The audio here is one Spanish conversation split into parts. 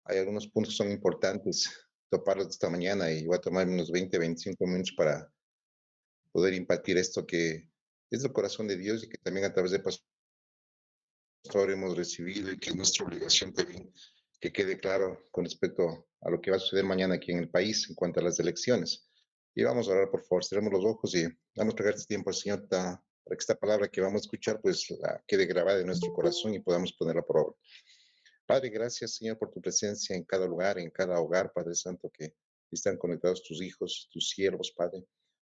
Hay algunos puntos que son importantes toparlos esta mañana y voy a tomar unos 20, 25 minutos para poder impartir esto que es el corazón de Dios y que también a través de pastor hemos recibido y que es nuestra obligación también que quede claro con respecto a lo que va a suceder mañana aquí en el país en cuanto a las elecciones. Y vamos a orar, por favor, cerremos los ojos y vamos a entregar este tiempo al Señor para que esta palabra que vamos a escuchar pues quede grabada en nuestro corazón y podamos ponerla por obra. Padre, gracias, Señor, por tu presencia en cada lugar, en cada hogar, Padre Santo, que están conectados tus hijos, tus siervos, Padre.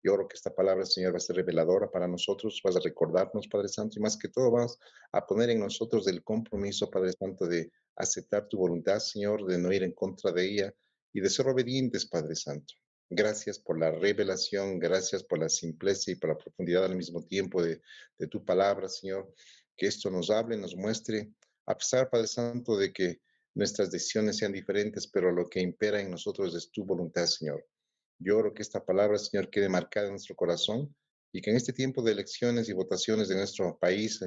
Yo oro que esta palabra, Señor, va a ser reveladora para nosotros, vas a recordarnos, Padre Santo, y más que todo vas a poner en nosotros el compromiso, Padre Santo, de aceptar tu voluntad, Señor, de no ir en contra de ella y de ser obedientes, Padre Santo. Gracias por la revelación, gracias por la simpleza y por la profundidad al mismo tiempo de tu palabra, Señor. Que esto nos hable, nos muestre a pesar, Padre Santo, de que nuestras decisiones sean diferentes, pero lo que impera en nosotros es tu voluntad, Señor. Yo oro que esta palabra, Señor, quede marcada en nuestro corazón y que en este tiempo de elecciones y votaciones de nuestro país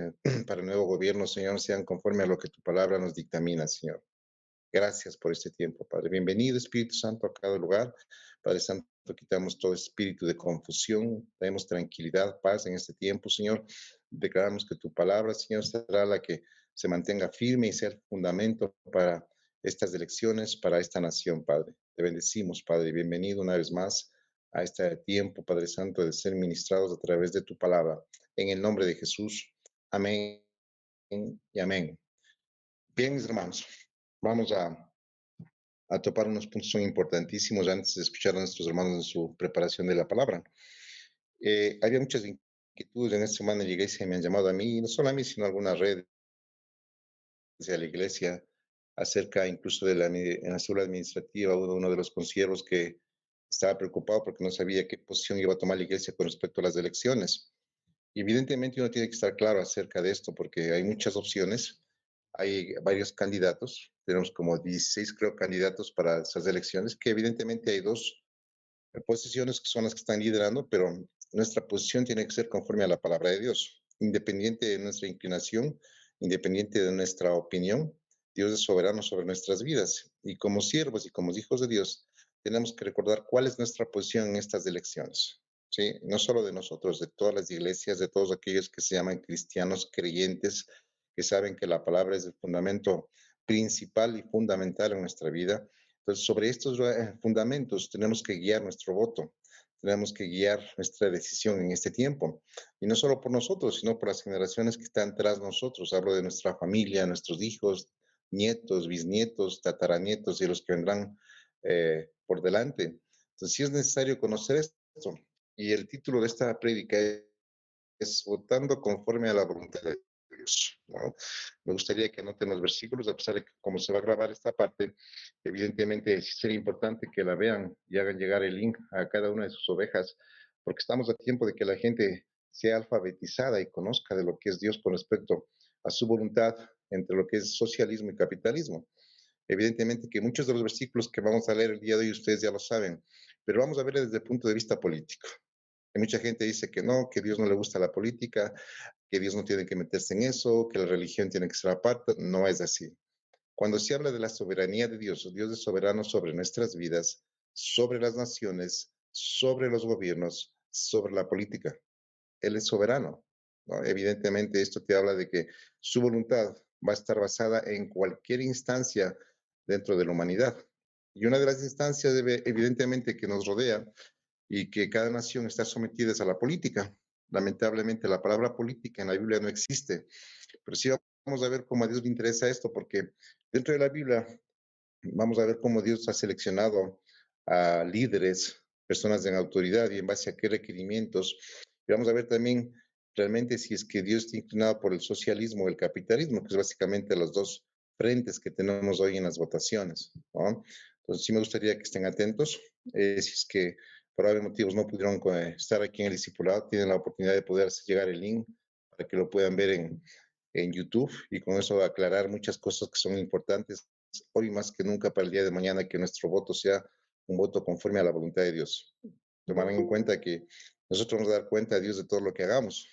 para el nuevo gobierno, Señor, sean conforme a lo que tu palabra nos dictamina, Señor. Gracias por este tiempo, Padre. Bienvenido, Espíritu Santo, a cada lugar. Padre Santo, quitamos todo espíritu de confusión, demos tranquilidad, paz en este tiempo, Señor. Declaramos que tu palabra, Señor, será la que se mantenga firme y sea el fundamento para estas elecciones, para esta nación, Padre. Te bendecimos, Padre. Bienvenido una vez más a este tiempo, Padre Santo, de ser ministrados a través de tu palabra. En el nombre de Jesús. Amén y amén. Bien, mis hermanos, vamos a topar unos puntos son importantísimos antes de escuchar a nuestros hermanos en su preparación de la palabra. Había muchas inquietudes en esta semana en la iglesia y me han llamado a mí, no solo a mí, sino a algunas redes de la iglesia, acerca incluso de en la célula administrativa, uno de los consiervos que estaba preocupado porque no sabía qué posición iba a tomar la iglesia con respecto a las elecciones. Y evidentemente uno tiene que estar claro acerca de esto porque hay muchas opciones, hay varios candidatos, tenemos como 16 creo candidatos para esas elecciones, que evidentemente hay dos posiciones que son las que están liderando, pero nuestra posición tiene que ser conforme a la palabra de Dios, independiente de nuestra inclinación, independiente de nuestra opinión. Dios es soberano sobre nuestras vidas y como siervos y como hijos de Dios tenemos que recordar cuál es nuestra posición en estas elecciones. ¿Sí? No solo de nosotros, de todas las iglesias, de todos aquellos que se llaman cristianos creyentes, que saben que la palabra es el fundamento principal y fundamental en nuestra vida. Entonces, sobre estos fundamentos tenemos que guiar nuestro voto, tenemos que guiar nuestra decisión en este tiempo. Y no solo por nosotros, sino por las generaciones que están tras nosotros. Hablo de nuestra familia, nuestros hijos, nietos, bisnietos, tataranietos y los que vendrán por delante. Entonces, sí es necesario conocer esto. Y el título de esta prédica es votando conforme a la voluntad de Dios, ¿no? Me gustaría que anoten los versículos, a pesar de que como se va a grabar esta parte, evidentemente sí sería importante que la vean y hagan llegar el link a cada una de sus ovejas, porque estamos a tiempo de que la gente sea alfabetizada y conozca de lo que es Dios con respecto a su voluntad entre lo que es socialismo y capitalismo. Evidentemente que muchos de los versículos que vamos a leer el día de hoy ustedes ya lo saben, pero vamos a ver desde el punto de vista político. Hay mucha gente dice que no, que a Dios no le gusta la política, que Dios no tiene que meterse en eso, que la religión tiene que ser aparte. No es así. Cuando se habla de la soberanía de Dios, Dios es soberano sobre nuestras vidas, sobre las naciones, sobre los gobiernos, sobre la política. Él es soberano, ¿no? Evidentemente esto te habla de que su voluntad va a estar basada en cualquier instancia dentro de la humanidad. Y una de las instancias, evidentemente, que nos rodea y que cada nación está sometida a la política. Lamentablemente la palabra política en la Biblia no existe, pero sí vamos a ver cómo a Dios le interesa esto, porque dentro de la Biblia vamos a ver cómo Dios ha seleccionado a líderes, personas en autoridad y en base a qué requerimientos. Y vamos a ver también realmente si es que Dios está inclinado por el socialismo o el capitalismo, que es básicamente los dos frentes que tenemos hoy en las votaciones, ¿no? Entonces sí me gustaría que estén atentos. Si es que por varios motivos no pudieron estar aquí en el discipulado, tienen la oportunidad de poder hacer llegar el link para que lo puedan ver en YouTube y con eso aclarar muchas cosas que son importantes hoy más que nunca para el día de mañana, que nuestro voto sea un voto conforme a la voluntad de Dios. Tomarán en cuenta que nosotros vamos a dar cuenta a Dios de todo lo que hagamos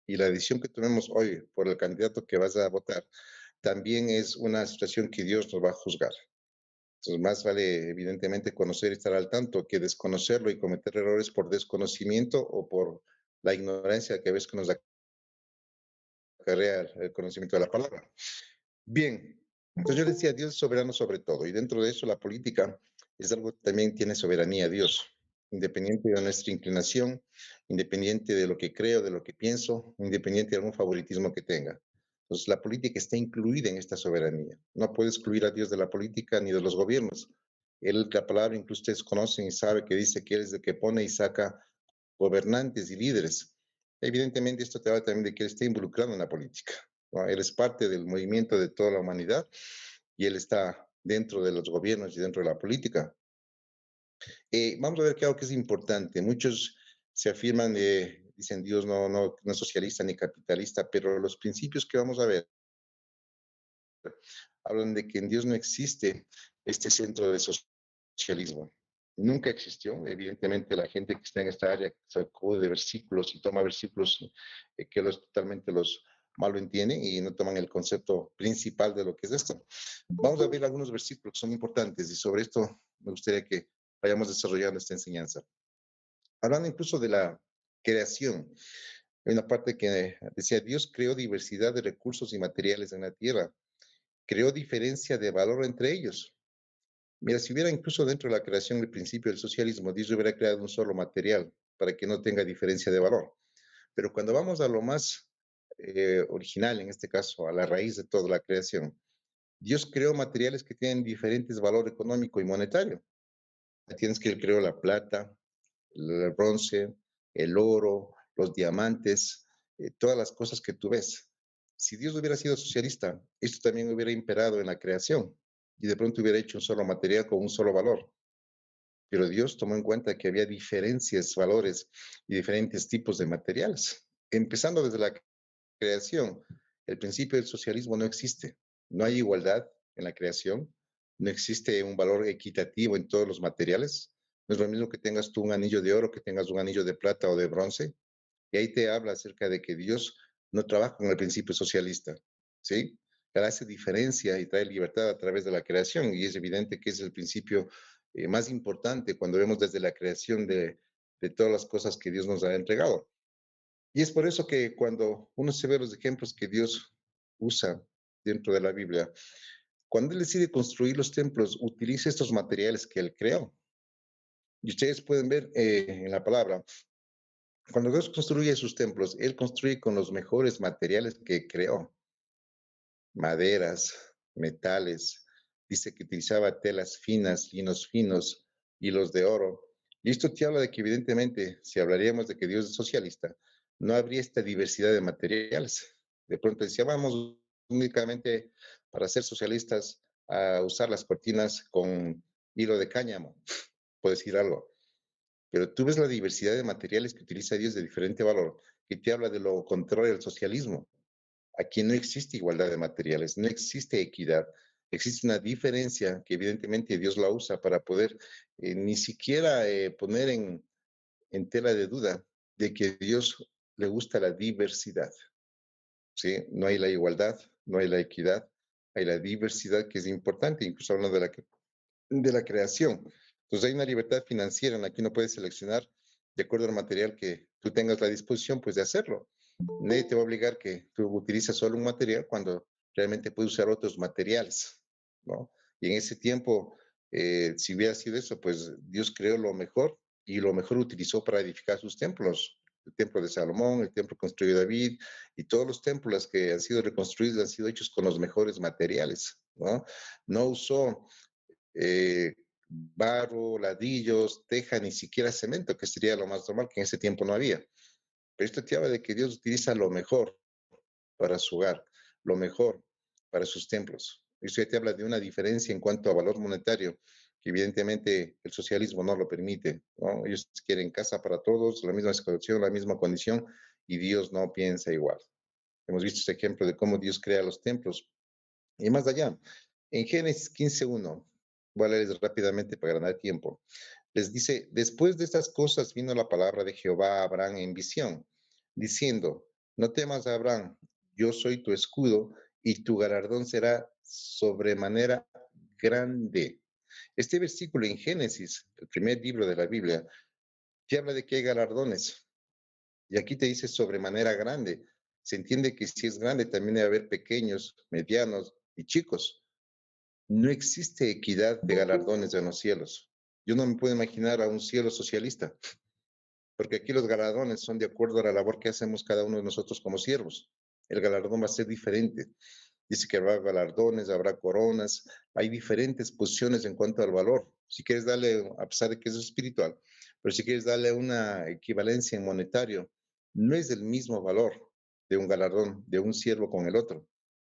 y la decisión que tomemos hoy por el candidato que vas a votar también es una situación que Dios nos va a juzgar. Entonces, más vale, evidentemente, conocer y estar al tanto que desconocerlo y cometer errores por desconocimiento o por la ignorancia que a veces nos acarrea el conocimiento de la palabra. Bien, entonces yo decía, Dios es soberano sobre todo, y dentro de eso la política es algo que también tiene soberanía Dios, independiente de nuestra inclinación, independiente de lo que creo, de lo que pienso, independiente de algún favoritismo que tenga. Entonces la política está incluida en esta soberanía. No puede excluir a Dios de la política ni de los gobiernos. Él, la palabra incluso ustedes conocen y saben que dice que Él es el que pone y saca gobernantes y líderes. Evidentemente, esto te habla también de que él está involucrado en la política, ¿no? Él es parte del movimiento de toda la humanidad y él está dentro de los gobiernos y dentro de la política. Vamos a ver que algo que es importante. Muchos se afirman, dicen Dios no es socialista ni capitalista, pero los principios que vamos a ver hablan de que en Dios no existe este centro de socialismo. Nunca existió. Evidentemente, la gente que está en esta área sacó de versículos y toma versículos que totalmente los malo entienden y no toman el concepto principal de lo que es esto. Vamos a ver algunos versículos que son importantes y sobre esto me gustaría que vayamos desarrollando esta enseñanza. Hablando incluso de la creación, hay una parte que decía, Dios creó diversidad de recursos y materiales en la tierra, creó diferencia de valor entre ellos. Mira, si hubiera incluso dentro de la creación el principio del socialismo, Dios hubiera creado un solo material para que no tenga diferencia de valor. Pero cuando vamos a lo más original, en este caso, a la raíz de toda la creación, Dios creó materiales que tienen diferentes valor económico y monetario. Tienes que Él creó la plata, el bronce, el oro, los diamantes, todas las cosas que tú ves. Si Dios hubiera sido socialista, esto también hubiera imperado en la creación y de pronto hubiera hecho un solo material con un solo valor. Pero Dios tomó en cuenta que había diferencias, valores y diferentes tipos de materiales. Empezando desde la creación, el principio del socialismo no existe. No hay igualdad en la creación, no existe un valor equitativo en todos los materiales. No es lo mismo que tengas tú un anillo de oro que tengas un anillo de plata o de bronce. Y ahí te habla acerca de que Dios no trabaja con el principio socialista, ¿sí? Él hace diferencia y trae libertad a través de la creación y es evidente que es el principio más importante cuando vemos desde la creación de todas las cosas que Dios nos ha entregado. Y es por eso que cuando uno se ve los ejemplos que Dios usa dentro de la Biblia, cuando Él decide construir los templos, utiliza estos materiales que Él creó. Y ustedes pueden ver en la palabra, cuando Dios construye sus templos, Él construye con los mejores materiales que creó, maderas, metales, dice que utilizaba telas finas, linos finos, hilos de oro. Y esto te habla de que evidentemente, si hablaríamos de que Dios es socialista, no habría esta diversidad de materiales. De pronto decía, vamos únicamente para ser socialistas a usar las cortinas con hilo de cáñamo, por decir algo. Pero tú ves la diversidad de materiales que utiliza Dios de diferente valor, que te habla de lo contrario al socialismo. Aquí no existe igualdad de materiales, no existe equidad, existe una diferencia que evidentemente Dios la usa para poder ni siquiera poner en tela de duda de que Dios le gusta la diversidad, ¿sí? No hay la igualdad, no hay la equidad, hay la diversidad que es importante, incluso hablando de la creación. Entonces hay una libertad financiera en la que uno puede seleccionar de acuerdo al material que tú tengas la disposición, pues de hacerlo. Nadie te va a obligar que tú utilices solo un material cuando realmente puedes usar otros materiales, ¿no? Y en ese tiempo, si hubiera sido eso, pues Dios creó lo mejor y lo mejor utilizó para edificar sus templos. El templo de Salomón, el templo construido David y todos los templos que han sido reconstruidos han sido hechos con los mejores materiales, ¿no? No usó barro, ladrillos, teja, ni siquiera cemento, que sería lo más normal, que en ese tiempo no había. Pero esto te habla de que Dios utiliza lo mejor para su hogar, lo mejor para sus templos. Esto ya te habla de una diferencia en cuanto a valor monetario, que evidentemente el socialismo no lo permite, ¿no? Ellos quieren casa para todos, la misma situación, la misma condición, y Dios no piensa igual. Hemos visto este ejemplo de cómo Dios crea los templos. Y más allá, en Génesis 15:1, voy a leer rápidamente para ganar tiempo. Les dice, después de estas cosas vino la palabra de Jehová a Abraham en visión, diciendo, no temas, Abraham, yo soy tu escudo y tu galardón será sobremanera grande. Este versículo en Génesis, el primer libro de la Biblia, te habla de que hay galardones. Y aquí te dice sobremanera grande. Se entiende que si es grande también debe haber pequeños, medianos y chicos. No existe equidad de galardones en los cielos. Yo no me puedo imaginar a un cielo socialista, porque aquí los galardones son de acuerdo a la labor que hacemos cada uno de nosotros como siervos. El galardón va a ser diferente. Dice que habrá galardones, habrá coronas, hay diferentes posiciones en cuanto al valor. Si quieres darle, a pesar de que es espiritual, pero si quieres darle una equivalencia en monetario, no es del mismo valor de un galardón, de un siervo con el otro.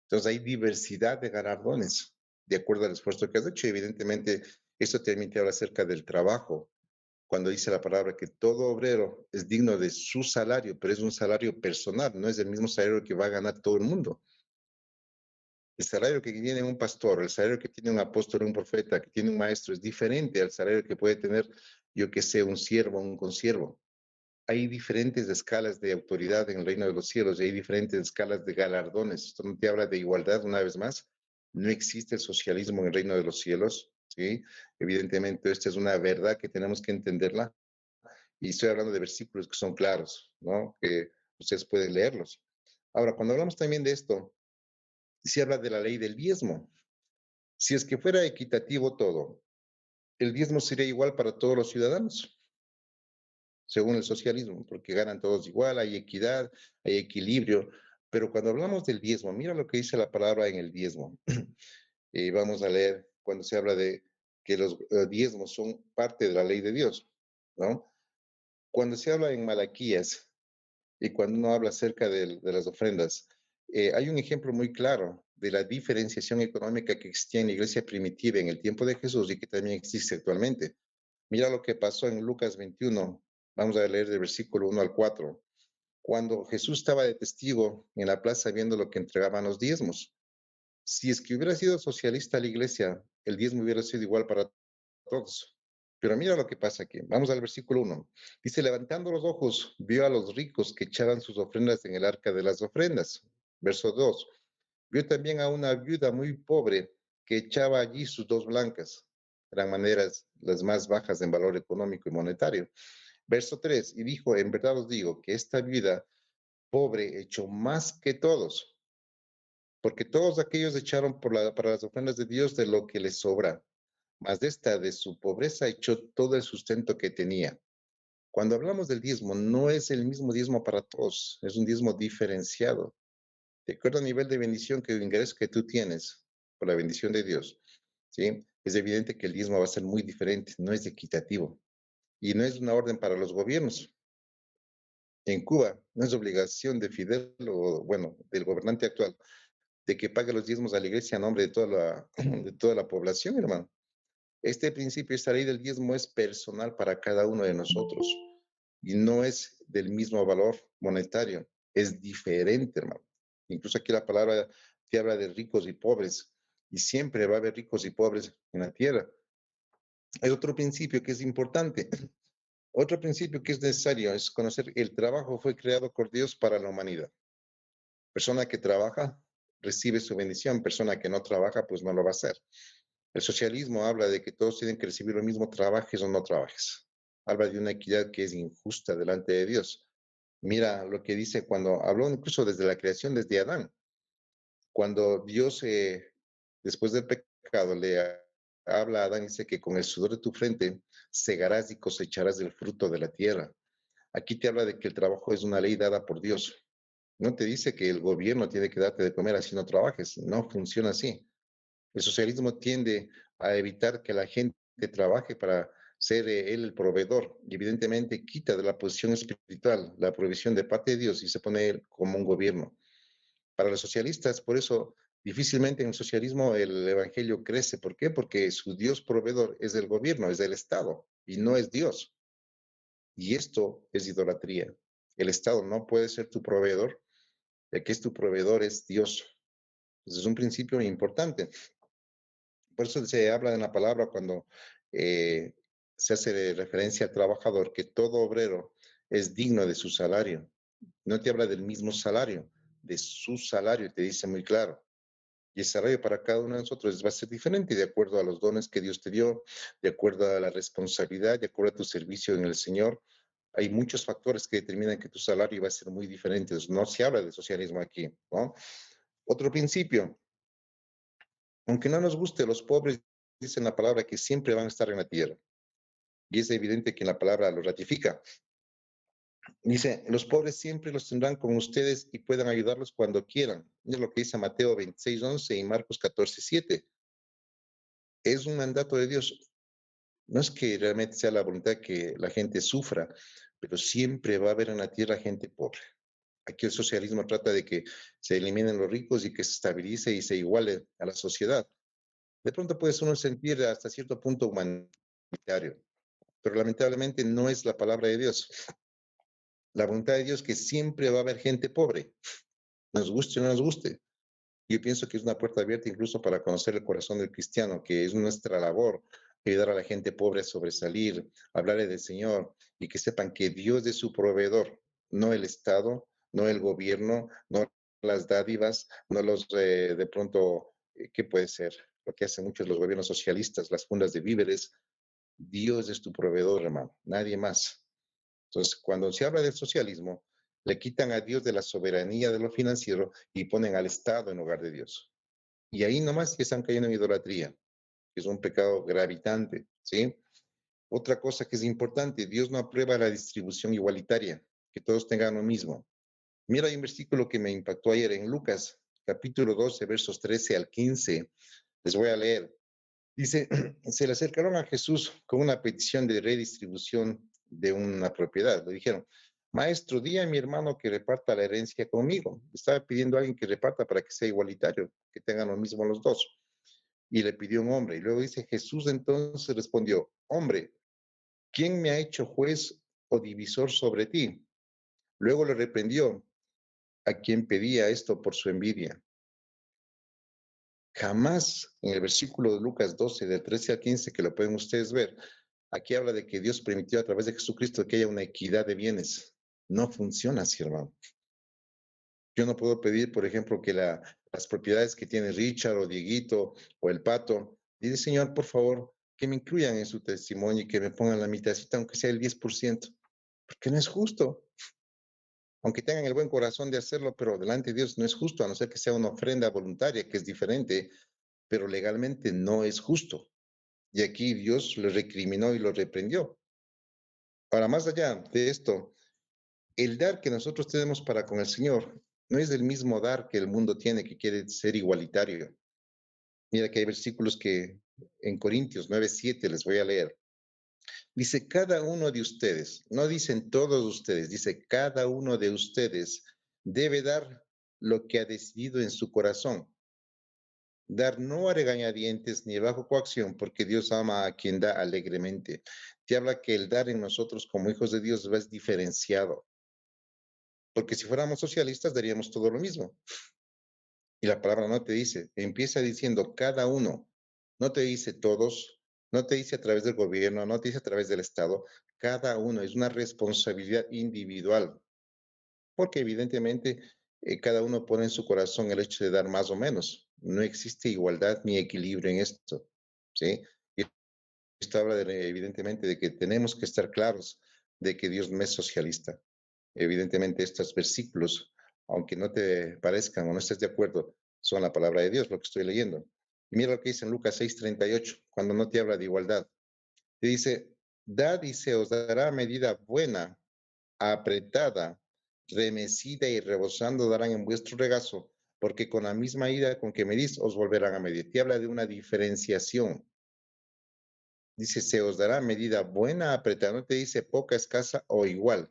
Entonces hay diversidad de galardones de acuerdo al esfuerzo que has hecho. Evidentemente, esto también te habla acerca del trabajo, cuando dice la palabra que todo obrero es digno de su salario, pero es un salario personal, no es el mismo salario que va a ganar todo el mundo. El salario que tiene un pastor, el salario que tiene un apóstol, un profeta, que tiene un maestro, es diferente al salario que puede tener, yo que sé, un siervo, un consiervo. Hay diferentes escalas de autoridad en el reino de los cielos y hay diferentes escalas de galardones. Esto no te habla de igualdad, una vez más. No existe el socialismo en el reino de los cielos, ¿sí? Evidentemente, esta es una verdad que tenemos que entenderla. Y estoy hablando de versículos que son claros, ¿no? Que ustedes pueden leerlos. Ahora, cuando hablamos también de esto, se habla de la ley del diezmo. Si es que fuera equitativo todo, el diezmo sería igual para todos los ciudadanos, según el socialismo, porque ganan todos igual, hay equidad, hay equilibrio. Pero cuando hablamos del diezmo, mira lo que dice la palabra en el diezmo. Vamos a leer cuando se habla de que los diezmos son parte de la ley de Dios, ¿no? Cuando se habla en Malaquías y cuando uno habla acerca de las ofrendas, hay un ejemplo muy claro de la diferenciación económica que existía en la iglesia primitiva en el tiempo de Jesús y que también existe actualmente. Mira lo que pasó en Lucas 21. Vamos a leer del versículo 1 al 4. Cuando Jesús estaba de testigo en la plaza viendo lo que entregaban los diezmos. Si es que hubiera sido socialista la iglesia, el diezmo hubiera sido igual para todos. Pero mira lo que pasa aquí. Vamos al versículo 1. Dice, levantando los ojos, vio a los ricos que echaban sus ofrendas en el arca de las ofrendas. Verso 2. Vio también a una viuda muy pobre que echaba allí sus dos blancas. Eran maneras las más bajas en valor económico y monetario. Verso 3. Y dijo, en verdad os digo que esta viuda pobre echó más que todos, porque todos aquellos echaron para las ofrendas de Dios de lo que les sobra, mas de esta, de su pobreza, echó todo el sustento que tenía. Cuando hablamos del diezmo, no es el mismo diezmo para todos, es un diezmo diferenciado. De acuerdo al nivel de bendición que el ingreso que tú tienes por la bendición de Dios, ¿sí? Es evidente que el diezmo va a ser muy diferente, no es equitativo y no es una orden para los gobiernos. En Cuba no es obligación de Fidel o, bueno, del gobernante actual de que pague los diezmos a la iglesia a nombre de toda de toda la población, hermano. Este principio, esta ley del diezmo es personal para cada uno de nosotros y no es del mismo valor monetario, es diferente, hermano. Incluso aquí la palabra te habla de ricos y pobres y siempre va a haber ricos y pobres en la tierra. Hay otro principio que es importante. Otro principio que es necesario es conocer el trabajo fue creado por Dios para la humanidad. Persona que trabaja recibe su bendición, persona que no trabaja pues no lo va a hacer. El socialismo habla de que todos tienen que recibir lo mismo, trabajes o no trabajes. Habla de una equidad que es injusta delante de Dios. Mira lo que dice cuando habló incluso desde la creación, desde Adán. Cuando Dios, después del pecado, habla a Adán y dice que con el sudor de tu frente segarás y cosecharás el fruto de la tierra. Aquí te habla de que el trabajo es una ley dada por Dios. No te dice que el gobierno tiene que darte de comer así no trabajes. No funciona así. El socialismo tiende a evitar que la gente trabaje para ser él el proveedor y evidentemente quita de la posición espiritual la provisión de parte de Dios y se pone él como un gobierno. Para los socialistas, por eso difícilmente en el socialismo el evangelio crece. ¿Por qué? Porque su Dios proveedor es el gobierno, es el Estado y no es Dios. Y esto es idolatría. El Estado no puede ser tu proveedor, ya que es tu proveedor es Dios. Entonces es un principio importante. Por eso se habla en la palabra cuando eh, se hace referencia al trabajador, que todo obrero es digno de su salario. No te habla del mismo salario, de su salario, te dice muy claro. Y el salario para cada uno de nosotros va a ser diferente de acuerdo a los dones que Dios te dio, de acuerdo a la responsabilidad, de acuerdo a tu servicio en el Señor. Hay muchos factores que determinan que tu salario va a ser muy diferente. No se habla de socialismo aquí, ¿no? Otro principio, aunque no nos guste, los pobres dicen la palabra que siempre van a estar en la tierra. Y es evidente que la palabra lo ratifica. Dice, los pobres siempre los tendrán con ustedes y puedan ayudarlos cuando quieran. Es lo que dice Mateo 26:11 y Marcos 14:7. Es un mandato de Dios. No es que realmente sea la voluntad que la gente sufra, pero siempre va a haber en la tierra gente pobre. Aquí el socialismo trata de que se eliminen los ricos y que se estabilice y se iguale a la sociedad. De pronto puedes uno sentir hasta cierto punto humanitario, pero lamentablemente no es la palabra de Dios. La voluntad de Dios es que siempre va a haber gente pobre, nos guste o no nos guste. Yo pienso que es una puerta abierta incluso para conocer el corazón del cristiano, que es nuestra labor ayudar a la gente pobre a sobresalir, hablarle del Señor y que sepan que Dios es su proveedor, no el Estado, no el gobierno, no las dádivas, no los de pronto, ¿qué puede ser? Lo que hacen muchos los gobiernos socialistas, las fundas de víveres. Dios es tu proveedor, hermano, nadie más. Entonces, cuando se habla del socialismo, le quitan a Dios de la soberanía de lo financiero y ponen al Estado en lugar de Dios. Y ahí nomás ya están cayendo en idolatría, que es un pecado gravitante, ¿sí? Otra cosa que es importante, Dios no aprueba la distribución igualitaria, que todos tengan lo mismo. Mira, hay un versículo que me impactó ayer en Lucas, capítulo 12, versos 13 al 15. Les voy a leer. Dice, se le acercaron a Jesús con una petición de redistribución de una propiedad. Le dijeron, maestro, di a mi hermano que reparta la herencia conmigo. Estaba pidiendo a alguien que reparta para que sea igualitario, que tengan lo mismo los dos. Y le pidió un hombre. Y luego dice, Jesús entonces respondió, hombre, ¿quién me ha hecho juez o divisor sobre ti? Luego le reprendió a quien pedía esto por su envidia. Jamás en el versículo de Lucas 12, del 13 al 15, que lo pueden ustedes ver, aquí habla de que Dios permitió a través de Jesucristo que haya una equidad de bienes. No funciona así, hermano. Yo no puedo pedir, por ejemplo, que las propiedades que tiene Richard o Dieguito o el Pato, dice, Señor, por favor, que me incluyan en su testimonio y que me pongan la mitadcita, aunque sea el 10%, porque no es justo. Aunque tengan el buen corazón de hacerlo, pero delante de Dios no es justo, a no ser que sea una ofrenda voluntaria, que es diferente, pero legalmente no es justo. Y aquí Dios lo recriminó y lo reprendió. Ahora, más allá de esto, el dar que nosotros tenemos para con el Señor no es el mismo dar que el mundo tiene, que quiere ser igualitario. Mira que hay versículos que en Corintios 9:7 les voy a leer. Dice, cada uno de ustedes, no dicen todos ustedes, dice, cada uno de ustedes debe dar lo que ha decidido en su corazón. Dar no a regañadientes ni bajo coacción, porque Dios ama a quien da alegremente. Te habla que el dar en nosotros como hijos de Dios es diferenciado, porque si fuéramos socialistas daríamos todo lo mismo. Y la palabra no te dice, empieza diciendo cada uno, no te dice todos, no te dice a través del gobierno, no te dice a través del Estado, cada uno es una responsabilidad individual, porque evidentemente cada uno pone en su corazón el hecho de dar más o menos. No existe igualdad ni equilibrio en esto, ¿sí? Y esto habla evidentemente de que tenemos que estar claros de que Dios no es socialista. Evidentemente estos versículos, aunque no te parezcan o no estés de acuerdo, son la palabra de Dios, lo que estoy leyendo. Y mira lo que dice en Lucas 6:38, cuando no te habla de igualdad. Te dice, dad y se os dará medida buena, apretada, remecida y rebosando darán en vuestro regazo, porque con la misma ida con que medís os volverán a medir. Te habla de una diferenciación. Dice, se os dará medida buena, apretada, no te dice poca, escasa o igual.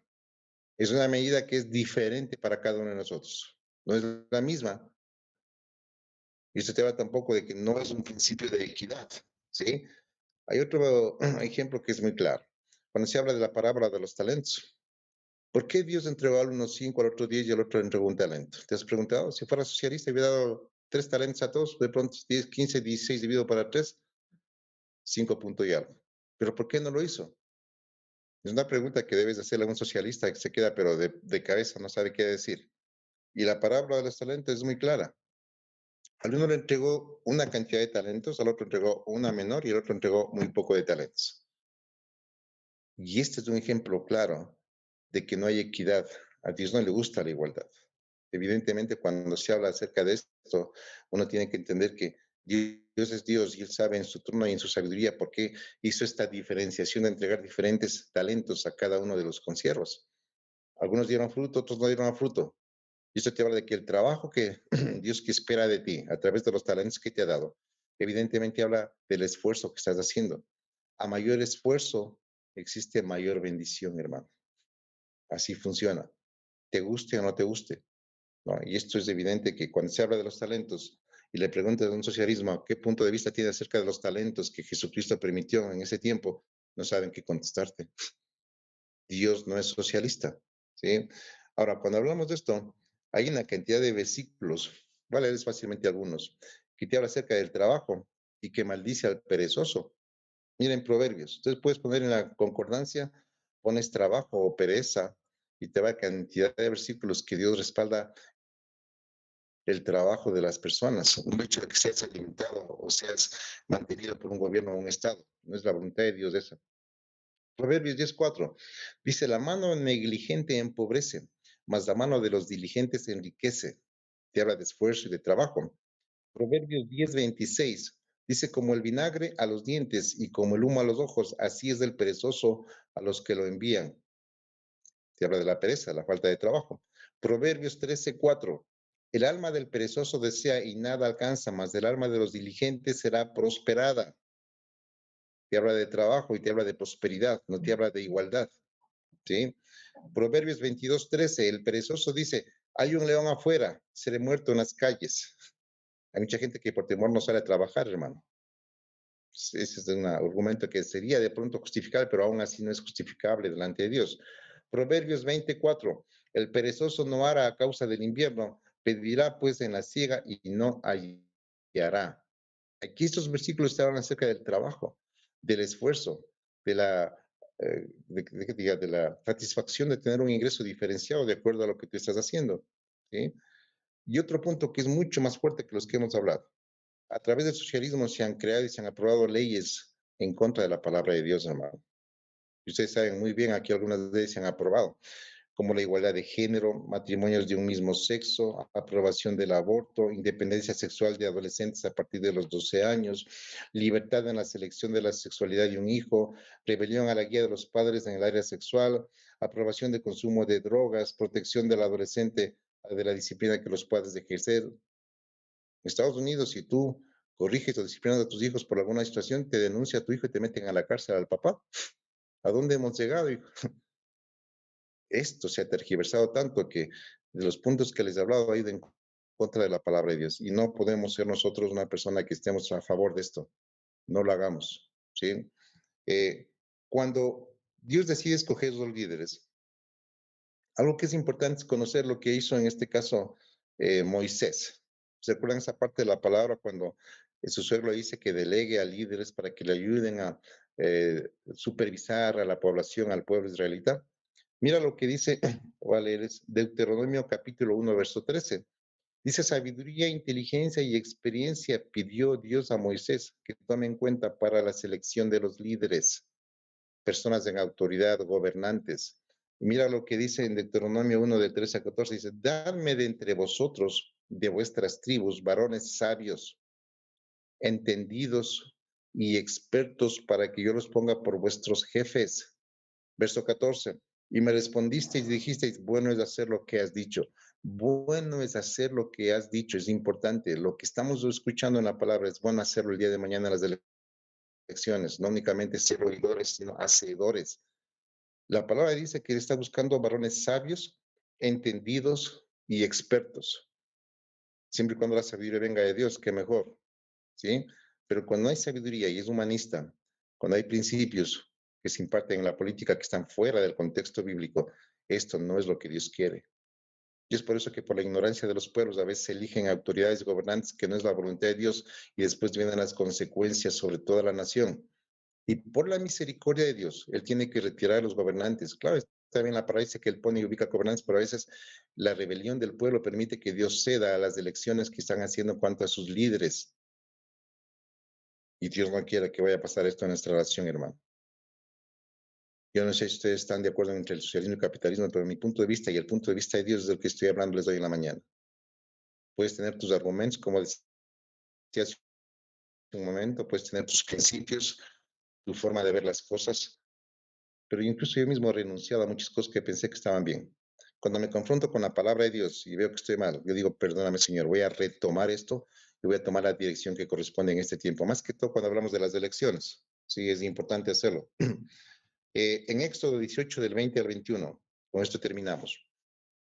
Es una medida que es diferente para cada uno de nosotros. No es la misma. Y eso te habla tampoco de que no es un principio de equidad, ¿sí? Hay otro ejemplo que es muy claro. Cuando se habla de la parábola de los talentos. ¿Por qué Dios entregó al uno 5, al otro 10 y al otro entregó un talento? ¿Te has preguntado? Si fuera socialista, hubiera dado 3 talentos a todos, de pronto 10, 15, 16 dividido para 3, 5 puntos y algo. ¿Pero por qué no lo hizo? Es una pregunta que debes hacerle a un socialista que se queda, pero de cabeza no sabe qué decir. Y la parábola de los talentos es muy clara. Al uno le entregó una cantidad de talentos, al otro entregó una menor y al otro entregó muy poco de talentos. Y este es un ejemplo claro de que no hay equidad. A Dios no le gusta la igualdad. Evidentemente, cuando se habla acerca de esto, uno tiene que entender que Dios es Dios y Él sabe en su trono y en su sabiduría por qué hizo esta diferenciación de entregar diferentes talentos a cada uno de los consiervos. Algunos dieron fruto, otros no dieron fruto. Y esto te habla de que el trabajo que Dios que espera de ti a través de los talentos que te ha dado, evidentemente habla del esfuerzo que estás haciendo. A mayor esfuerzo existe mayor bendición, hermano. Así funciona. Te guste o no te guste. ¿No? Y esto es evidente que cuando se habla de los talentos y le preguntas a un socialismo qué punto de vista tiene acerca de los talentos que Jesucristo permitió en ese tiempo, no saben qué contestarte. Dios no es socialista. ¿Sí? Ahora, cuando hablamos de esto, hay una cantidad de versículos, voy a leerles fácilmente algunos, que te habla acerca del trabajo y que maldice al perezoso. Miren Proverbios, entonces puedes poner en la concordancia, pones trabajo o pereza y te va a cantidad de versículos que Dios respalda el trabajo de las personas, un hecho de que seas alimentado o seas mantenido por un gobierno o un Estado. No es la voluntad de Dios esa. Proverbios 10:4 dice, la mano negligente empobrece, mas la mano de los diligentes enriquece. Te habla de esfuerzo y de trabajo. Proverbios 10:26 dice, como el vinagre a los dientes y como el humo a los ojos, así es el perezoso a los que lo envían. Te habla de la pereza, la falta de trabajo. Proverbios 13:4 el alma del perezoso desea y nada alcanza, mas el alma de los diligentes será prosperada. Te habla de trabajo y te habla de prosperidad, no te habla de igualdad. ¿Sí? Proverbios 22:13 el perezoso dice, hay un león afuera, seré muerto en las calles. Hay mucha gente que por temor no sale a trabajar, hermano. Ese es un argumento que sería de pronto justificable, pero aún así no es justificable delante de Dios. Proverbios 24, el perezoso no hará a causa del invierno, pedirá pues en la siega y no hallará. Aquí estos versículos te hablan acerca del trabajo, del esfuerzo, de la, de la satisfacción de tener un ingreso diferenciado de acuerdo a lo que tú estás haciendo. ¿Sí? Y otro punto que es mucho más fuerte que los que hemos hablado a través del socialismo se han creado y se han aprobado leyes en contra de la palabra de Dios, hermano. Y ustedes saben muy bien, aquí algunas leyes se han aprobado, como la igualdad de género, matrimonios de un mismo sexo, aprobación del aborto, independencia sexual de adolescentes a partir de los 12 años, libertad en la selección de la sexualidad de un hijo, rebelión a la guía de los padres en el área sexual, aprobación de consumo de drogas, protección del adolescente de la disciplina que los padres de ejercer, Estados Unidos, si tú corriges o disciplinas a tus hijos por alguna situación, te denuncia a tu hijo y te meten a la cárcel al papá. ¿A dónde hemos llegado, hijo? Esto se ha tergiversado tanto que de los puntos que les he hablado ha ido en contra de la palabra de Dios. Y no podemos ser nosotros una persona que estemos a favor de esto. No lo hagamos. ¿Sí? Cuando Dios decide escoger los líderes, algo que es importante es conocer lo que hizo en este caso Moisés. ¿Se acuerdan esa parte de la palabra cuando su suegro dice que delegue a líderes para que le ayuden a supervisar a la población, al pueblo israelita? Mira lo que dice, voy a leer, es Deuteronomio capítulo 1, verso 13. Dice, sabiduría, inteligencia y experiencia pidió Dios a Moisés que tome en cuenta para la selección de los líderes personas en autoridad, gobernantes. Mira lo que dice en Deuteronomio 1, de 13 a 14, dice, dadme de entre vosotros, de vuestras tribus, varones sabios, entendidos y expertos para que yo los ponga por vuestros jefes. Verso 14, y me respondisteis y dijisteis, bueno es hacer lo que has dicho. Bueno es hacer lo que has dicho, es importante. Lo que estamos escuchando en la palabra es bueno hacerlo el día de mañana en las elecciones, no únicamente ser oidores, sino hacedores. La palabra dice que está buscando varones sabios, entendidos y expertos. Siempre y cuando la sabiduría venga de Dios, qué mejor, ¿sí? Pero cuando hay sabiduría y es humanista, cuando hay principios que se imparten en la política que están fuera del contexto bíblico, esto no es lo que Dios quiere. Y es por eso que por la ignorancia de los pueblos a veces eligen autoridades gobernantes que no es la voluntad de Dios y después vienen las consecuencias sobre toda la nación. Y por la misericordia de Dios, Él tiene que retirar a los gobernantes. Claro, también la palabra dice que él pone y ubica gobernantes, pero a veces la rebelión del pueblo permite que Dios ceda a las elecciones que están haciendo en cuanto a sus líderes. Y Dios no quiere que vaya a pasar esto en nuestra relación, hermano. Yo no sé si ustedes están de acuerdo entre el socialismo y el capitalismo, pero mi punto de vista y el punto de vista de Dios es del que estoy hablando les doy en la mañana. Puedes tener tus argumentos, como decía hace un momento, puedes tener tus principios, tu forma de ver las cosas, pero incluso yo mismo he renunciado a muchas cosas que pensé que estaban bien. Cuando me confronto con la palabra de Dios y veo que estoy mal, yo digo, perdóname, Señor, voy a retomar esto y voy a tomar la dirección que corresponde en este tiempo. Más que todo cuando hablamos de las elecciones. Sí, es importante hacerlo. En Éxodo 18, del 20 al 21, con esto terminamos.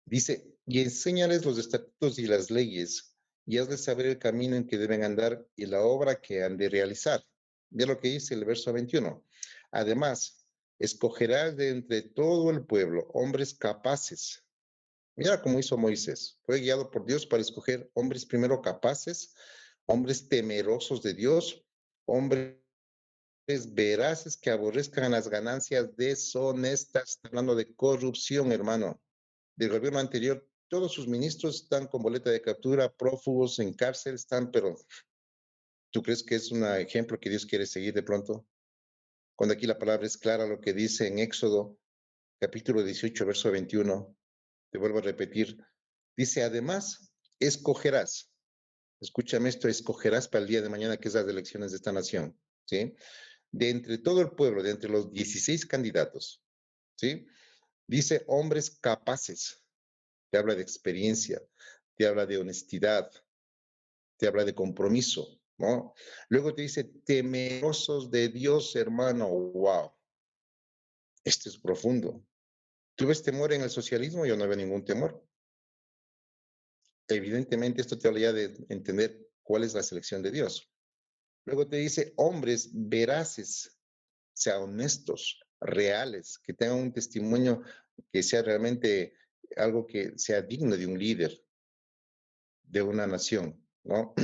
Dice, y enséñales los estatutos y las leyes, y hazles saber el camino en que deben andar y la obra que han de realizar. Ve lo que dice el verso 21. Además, escogerás de entre todo el pueblo hombres capaces. Mira cómo hizo Moisés. Fue guiado por Dios para escoger hombres primero capaces, hombres temerosos de Dios, hombres veraces que aborrezcan las ganancias deshonestas. Está hablando de corrupción, hermano. Del gobierno anterior, todos sus ministros están con boleta de captura, prófugos en cárcel, están, pero ¿tú crees que es un ejemplo que Dios quiere seguir de pronto? Cuando aquí la palabra es clara, lo que dice en Éxodo, capítulo 18, verso 21, te vuelvo a repetir, dice, además, escogerás, escúchame esto, escogerás para el día de mañana, que es las elecciones de esta nación, ¿sí? De entre todo el pueblo, de entre los 16 candidatos, ¿sí? Dice hombres capaces, te habla de experiencia, te habla de honestidad, te habla de compromiso, ¿no? Luego te dice temerosos de Dios, hermano, wow, esto es profundo. ¿Tú ves temor en el socialismo? Yo no veo ningún temor. Evidentemente esto te habla ya de entender cuál es la selección de Dios. Luego te dice hombres veraces, o sea, honestos, reales, que tengan un testimonio que sea realmente algo que sea digno de un líder, de una nación, ¿no?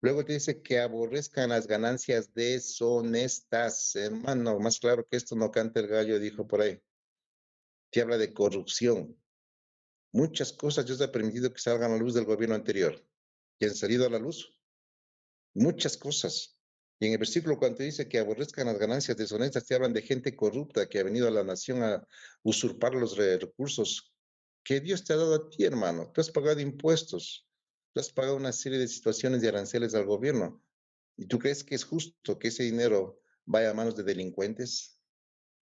Luego te dice que aborrezcan las ganancias deshonestas, hermano, más claro que esto no canta el gallo, dijo por ahí. Te habla de corrupción. Muchas cosas Dios ha permitido que salgan a la luz del gobierno anterior y han salido a la luz. Muchas cosas. Y en el versículo cuando te dice que aborrezcan las ganancias deshonestas, te hablan de gente corrupta que ha venido a la nación a usurpar los recursos que Dios te ha dado a ti, hermano. Tú has pagado impuestos, tú has pagado una serie de situaciones de aranceles al gobierno. ¿Y tú crees que es justo que ese dinero vaya a manos de delincuentes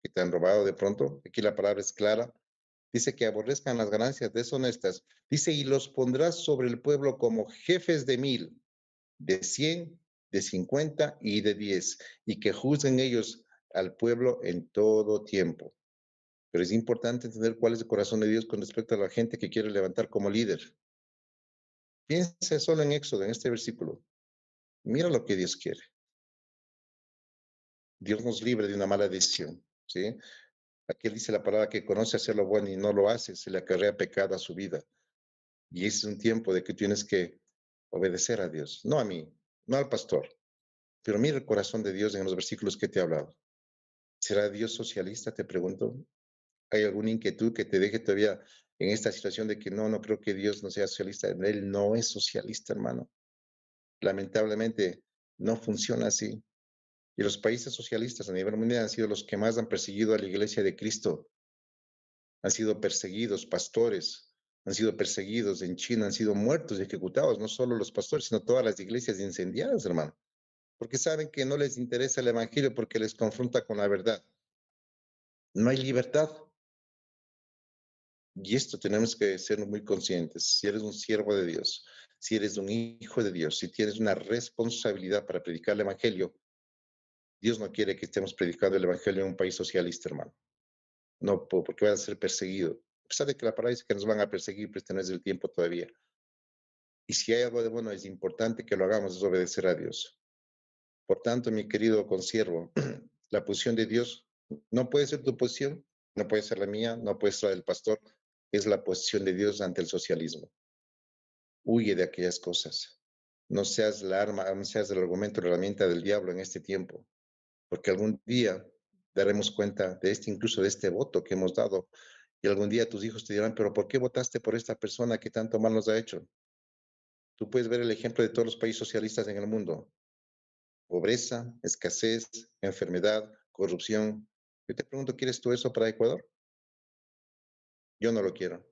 que te han robado de pronto? Aquí la palabra es clara. Dice que aborrezcan las ganancias deshonestas. Dice, y los pondrás sobre el pueblo como jefes de 1000, de 100, de 50 y de 10, y que juzguen ellos al pueblo en todo tiempo. Pero es importante entender cuál es el corazón de Dios con respecto a la gente que quiere levantar como líder. Piensa solo en Éxodo, en este versículo. Mira lo que Dios quiere. Dios nos libre de una mala decisión, ¿sí? Aquí dice la palabra que conoce hacer lo bueno y no lo hace, se le acarrea pecado a su vida. Y ese es un tiempo de que tienes que obedecer a Dios, no a mí, no al pastor. Pero mira el corazón de Dios en los versículos que te he hablado. ¿Será Dios socialista? Te pregunto. ¿Hay alguna inquietud que te deje todavía en esta situación de que no creo que Dios no sea socialista? Él no es socialista, hermano. Lamentablemente no funciona así. Y los países socialistas a nivel mundial han sido los que más han perseguido a la iglesia de Cristo. Han sido perseguidos pastores, han sido perseguidos en China, han sido muertos y ejecutados, no solo los pastores, sino todas las iglesias incendiadas, hermano. Porque saben que no les interesa el evangelio porque les confronta con la verdad. No hay libertad. Y esto tenemos que ser muy conscientes. Si eres un siervo de Dios, si eres un hijo de Dios, si tienes una responsabilidad para predicar el evangelio, Dios no quiere que estemos predicando el evangelio en un país socialista, hermano. No, porque van a ser perseguidos. A pesar de que la palabra dice que nos van a perseguir, pues este no es el tiempo todavía. Y si hay algo de bueno, es importante que lo hagamos, es obedecer a Dios. Por tanto, mi querido consiervo, la posición de Dios no puede ser tu posición, no puede ser la mía, no puede ser la del pastor, es la posición de Dios ante el socialismo. Huye de aquellas cosas. No seas la arma, no seas el argumento, la herramienta del diablo en este tiempo, porque algún día daremos cuenta de este, incluso de este voto que hemos dado Y algún día tus hijos te dirán, pero ¿por qué votaste por esta persona que tanto mal nos ha hecho? Tú puedes ver el ejemplo de todos los países socialistas en el mundo. Pobreza, escasez, enfermedad, corrupción. Yo te pregunto, ¿quieres tú eso para Ecuador? Yo no lo quiero.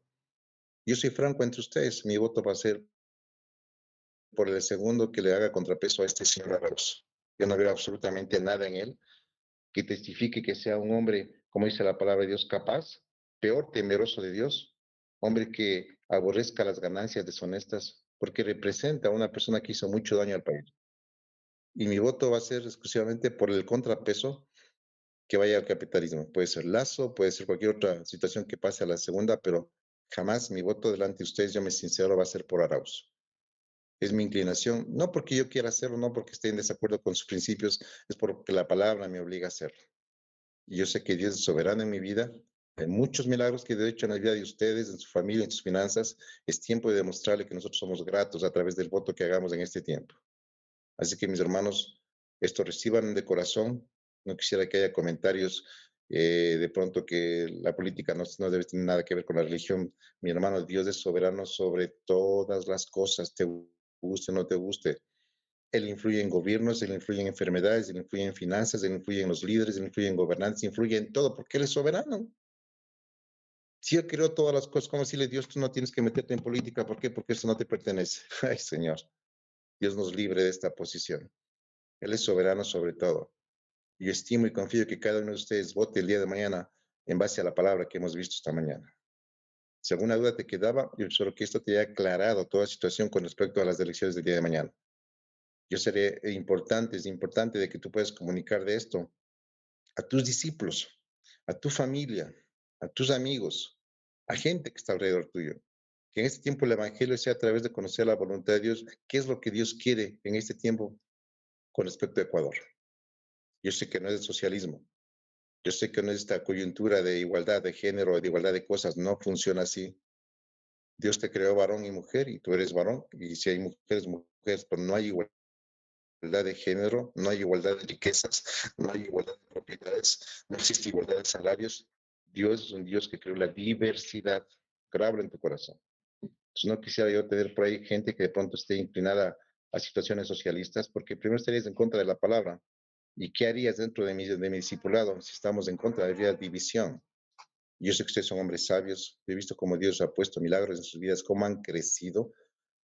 Yo soy franco entre ustedes. Mi voto va a ser por el segundo que le haga contrapeso a este señor Arauz. Yo no veo absolutamente nada en él que testifique que sea un hombre, como dice la palabra de Dios, capaz, peor, temeroso de Dios, hombre que aborrezca las ganancias deshonestas, porque representa a una persona que hizo mucho daño al país. Y mi voto va a ser exclusivamente por el contrapeso que vaya al capitalismo. Puede ser Lazo, puede ser cualquier otra situación que pase a la segunda, pero jamás mi voto delante de ustedes, yo me sincero, va a ser por Arauz. Es mi inclinación, no porque yo quiera hacerlo, no porque esté en desacuerdo con sus principios, es porque la palabra me obliga a hacerlo. Y yo sé que Dios es soberano en mi vida. Hay muchos milagros que he hecho en la vida de ustedes, en su familia, en sus finanzas. Es tiempo de demostrarle que nosotros somos gratos a través del voto que hagamos en este tiempo. Así que mis hermanos, esto reciban de corazón. No quisiera que haya comentarios de pronto que la política no debe tener nada que ver con la religión. Mi hermano, Dios es soberano sobre todas las cosas, te guste o no te guste. Él influye en gobiernos, él influye en enfermedades, él influye en finanzas, él influye en los líderes, él influye en gobernantes, influye en todo, porque él es soberano. Si él creó todas las cosas, ¿cómo decirle, Dios, tú no tienes que meterte en política? ¿Por qué? Porque eso no te pertenece. Ay, Señor, Dios nos libre de esta posición. Él es soberano sobre todo. Yo estimo y confío que cada uno de ustedes vote el día de mañana en base a la palabra que hemos visto esta mañana. Si alguna duda te quedaba, yo espero que esto te haya aclarado toda situación con respecto a las elecciones del día de mañana. Yo seré importante, es importante de que tú puedas comunicar de esto a tus discípulos, a tu familia, a tus amigos, a gente que está alrededor tuyo. Que en este tiempo el Evangelio sea a través de conocer la voluntad de Dios, qué es lo que Dios quiere en este tiempo con respecto a Ecuador. Yo sé que no es el socialismo, yo sé que no es esta coyuntura de igualdad de género, de igualdad de cosas, no funciona así. Dios te creó varón y mujer y tú eres varón, y si hay mujeres, mujeres, pero no hay igualdad de género, no hay igualdad de riquezas, no hay igualdad de propiedades, no existe igualdad de salarios. Dios es un Dios que creó la diversidad. Grábalo en tu corazón. Entonces, no quisiera yo tener por ahí gente que de pronto esté inclinada a situaciones socialistas, porque primero estarías en contra de la palabra. ¿Y qué harías dentro de mi discipulado si estamos en contra de la división? Yo sé que ustedes son hombres sabios, he visto cómo Dios ha puesto milagros en sus vidas, cómo han crecido,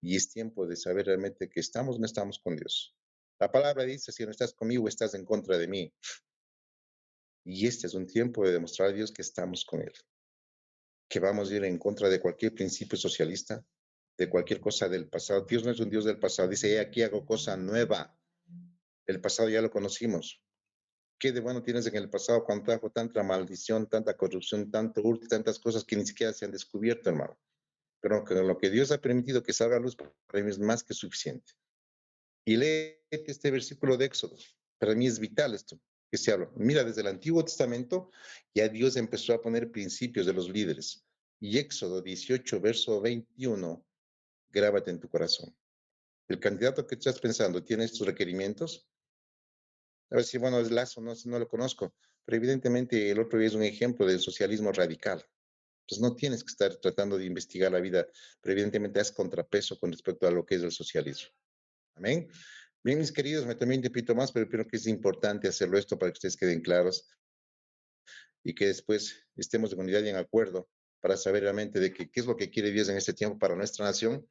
y es tiempo de saber realmente que estamos o no estamos con Dios. La palabra dice, si no estás conmigo, estás en contra de mí. Y este es un tiempo de demostrar a Dios que estamos con Él, que vamos a ir en contra de cualquier principio socialista, de cualquier cosa del pasado. Dios no es un Dios del pasado, dice, aquí hago cosa nueva. El pasado ya lo conocimos. ¿Qué de bueno tienes en el pasado cuando trajo tanta maldición, tanta corrupción, tanto hurto, tantas cosas que ni siquiera se han descubierto, hermano? Pero con lo que Dios ha permitido que salga a luz, para mí es más que suficiente. Y léete este versículo de Éxodo. Para mí es vital esto que se habla. Mira, desde el Antiguo Testamento ya Dios empezó a poner principios de los líderes. Y Éxodo 18, verso 21, grábate en tu corazón. El candidato que estás pensando tiene estos requerimientos. A ver si, bueno, es Lazo, no lo conozco, pero evidentemente el otro día es un ejemplo del socialismo radical. Pues no tienes que estar tratando de investigar la vida, pero evidentemente haz contrapeso con respecto a lo que es el socialismo. Amén. Bien, mis queridos, me también te pito más, pero creo que es importante hacerlo esto para que ustedes queden claros y que después estemos en unidad y en acuerdo para saber realmente de qué es lo que quiere Dios en este tiempo para nuestra nación,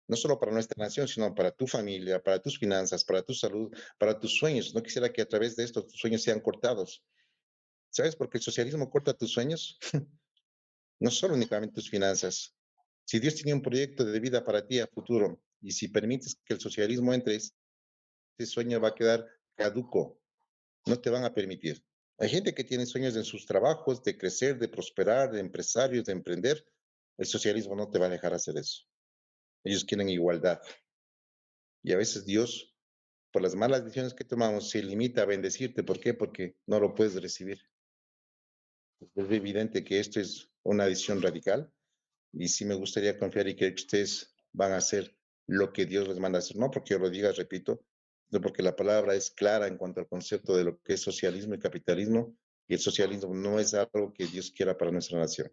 no solo para nuestra nación, sino para tu familia, para tus finanzas, para tu salud, para tus sueños. No quisiera que a través de esto tus sueños sean cortados. ¿Sabes por qué el socialismo corta tus sueños? No solo únicamente tus finanzas. Si Dios tiene un proyecto de vida para ti a futuro y si permites que el socialismo entre, ese sueño va a quedar caduco, no te van a permitir. Hay gente que tiene sueños en sus trabajos, de crecer, de prosperar, de empresarios, de emprender. El socialismo no te va a dejar hacer eso. Ellos quieren igualdad. Y a veces Dios, por las malas decisiones que tomamos, se limita a bendecirte. ¿Por qué? Porque no lo puedes recibir. Es evidente que esto es una decisión radical y sí me gustaría confiar y creer que ustedes van a hacer lo que Dios les manda a hacer. No porque yo lo diga, repito, sino porque la palabra es clara en cuanto al concepto de lo que es socialismo y capitalismo, y el socialismo no es algo que Dios quiera para nuestra nación.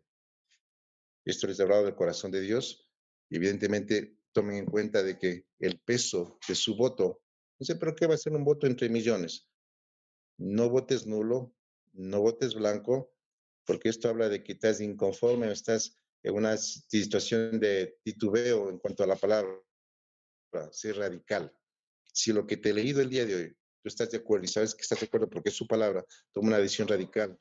Esto les he hablado del corazón de Dios. Evidentemente, tomen en cuenta de que el peso de su voto, dice, pero ¿qué va a ser un voto entre millones? No votes nulo, no votes blanco, porque esto habla de que estás inconforme o estás en una situación de titubeo en cuanto a la palabra, ser radical. Si lo que te he leído el día de hoy, tú estás de acuerdo y sabes que estás de acuerdo porque es su palabra, toma una decisión radical.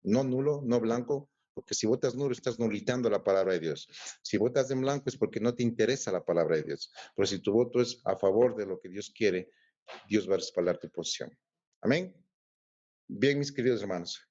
No nulo, no blanco, porque si votas nulo estás nulitando la palabra de Dios. Si votas en blanco es porque no te interesa la palabra de Dios. Pero si tu voto es a favor de lo que Dios quiere, Dios va a respaldar tu posición. Amén. Bien, mis queridos hermanos.